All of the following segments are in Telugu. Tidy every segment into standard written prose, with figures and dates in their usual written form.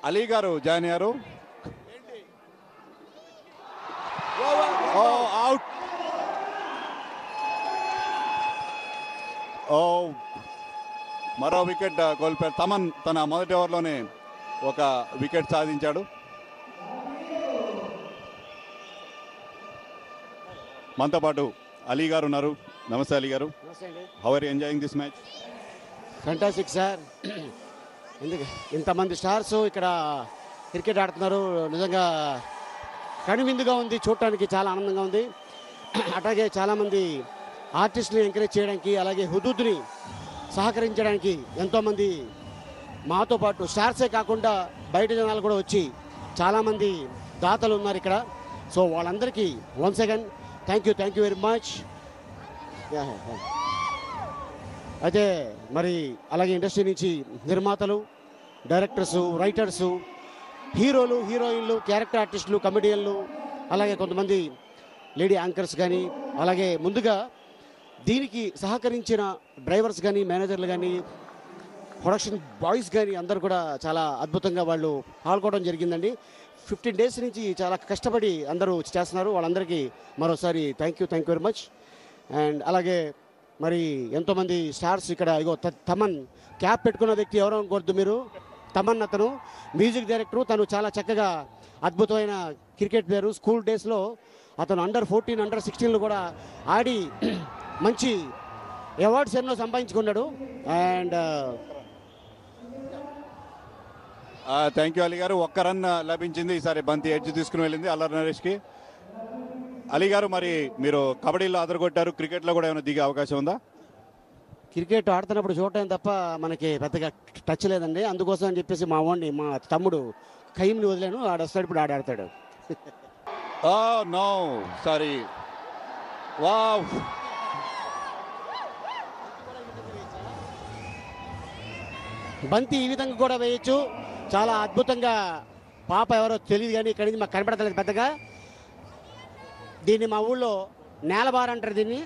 అలీ గారు జాయిన్ అయ్యారు. అవుట్. మరో వికెట్ కోల్పోయారు. తమన్ తన మొదటి ఓవర్లోనే ఒక వికెట్ సాధించాడు. మనతో పాటు అలీ గారు ఉన్నారు. నమస్తే అలీ గారు. How are you enjoying this match? Fantastic sir. ఎందుకు ఇంతమంది స్టార్స్ ఇక్కడ క్రికెట్ ఆడుతున్నారు, నిజంగా కనువిందుగా ఉంది, చూడటానికి చాలా ఆనందంగా ఉంది. అట్లాగే చాలామంది ఆర్టిస్టుని ఎంకరేజ్ చేయడానికి, అలాగే హుదూద్ని సహకరించడానికి ఎంతోమంది మాతో పాటు స్టార్సే కాకుండా బయట జనాలు కూడా వచ్చి చాలామంది దాతలు ఉన్నారు ఇక్కడ. సో వాళ్ళందరికీ once again thank you very much. అయితే మరి అలాగే ఇండస్ట్రీ నుంచి నిర్మాతలు, డైరెక్టర్సు, రైటర్సు, హీరోలు, హీరోయిన్లు, క్యారెక్టర్ ఆర్టిస్టులు, కమెడియన్లు, అలాగే కొంతమంది లేడీ యాంకర్స్ కానీ, అలాగే ముందుగా దీనికి సహకరించిన డ్రైవర్స్ కానీ, మేనేజర్లు కానీ, ప్రొడక్షన్ బాయ్స్ కానీ అందరూ కూడా చాలా అద్భుతంగా వాళ్ళు పాల్గొనడం జరిగిందండి. 15 days నుంచి చాలా కష్టపడి అందరూ చేస్తున్నారు. వాళ్ళందరికీ మరోసారి thank you very much. And అలాగే మరి ఎంతోమంది స్టార్స్ ఇక్కడ, ఇగో తమన్ క్యాప్ పెట్టుకున్న వ్యక్తి ఎవరో అనుకోవద్దు మీరు. తమన్ అతను మ్యూజిక్ డైరెక్టరు. తను చాలా చక్కగా అద్భుతమైన క్రికెట్ ప్లేయరు. స్కూల్ డేస్లో అతను అండర్-14, అండర్-16 కూడా ఆడి మంచి అవార్డ్స్ ఎన్నో సంపాదించుకున్నాడు. అండ్ థ్యాంక్ యూ అలీ గారు. ఒక్క రన్ లభించింది ఈసారి. బంతి ఎడ్జ్ తీసుకుని వెళ్ళింది అల్లరి నరేష్కి. అలీ గారు, మరి మీరు కబడ్డీలో అదరగొట్టారు, క్రికెట్లో కూడా ఏమైనా దిగే అవకాశం ఉందా? క్రికెట్ ఆడుతున్నప్పుడు చూడటం తప్ప మనకి పెద్దగా టచ్ లేదండి. అందుకోసం అని చెప్పేసి మా తమ్ముడు ఖయీంని వదిలేను, ఆడొస్తాడు, ఇప్పుడు ఆడాడతాడు. No sorry. వావ్. బంతి ఈ విధంగా కూడా వేయచ్చు. చాలా అద్భుతంగా. పాప ఎవరో తెలియదు కానీ ఇక్కడి నుంచి మాకు కనపడతలేదు పెద్దగా. దీన్ని మా ఊళ్ళో నేలబార్ అంటారు దీన్ని.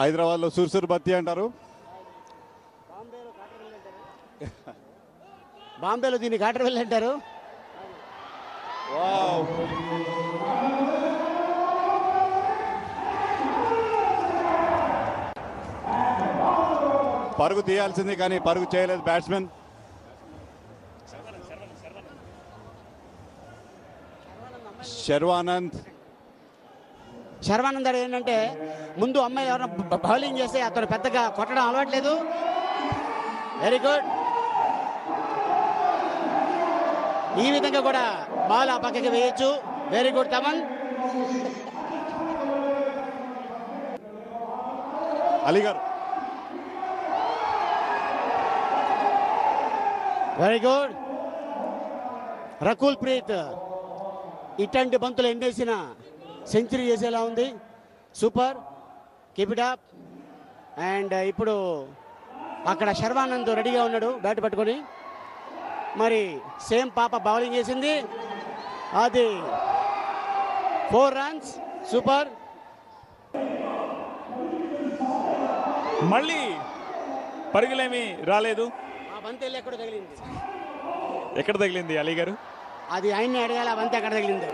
హైదరాబాద్లో సుర్సుర్ బత్తి అంటారు. బాంబేలో దీన్ని కాటర్వెల్ అంటారు. పరుగు తీయాల్సింది కానీ పరుగు చేయలేదు బ్యాట్స్మెన్. శర్వానంద్ ఏంటంటే ముందు అమ్మాయి ఎవరైనా బౌలింగ్ చేస్తే అతను పెద్దగా కొట్టడం అలవాట్లేదు. Very good. ఈ విధంగా కూడా బాల్ ఆ పక్కకి వేయచ్చు. Very good Thaman. అలీ గారు. Very good. రకుల్ ప్రీత్ ఇట్లాంటి బంతులు ఎండేసిన సెంచరీ చేసేలా ఉంది. Super, keep it up. And ఇప్పుడు అక్కడ శర్వానంద్ రెడీగా ఉన్నాడు బ్యాట్ పట్టుకొని. మరి సేమ్ పాప బౌలింగ్ చేసింది, అది 4 runs. సూపర్. మళ్ళీ పరుగులేమి రాలేదు. ఆ బంతి ఎక్కడ తగిలింది? ఎక్కడ తగిలింది అలీ గారు? అది ఆయన్ని అడగాలి. ఆ బంతి ఎక్కడ తగిలింది?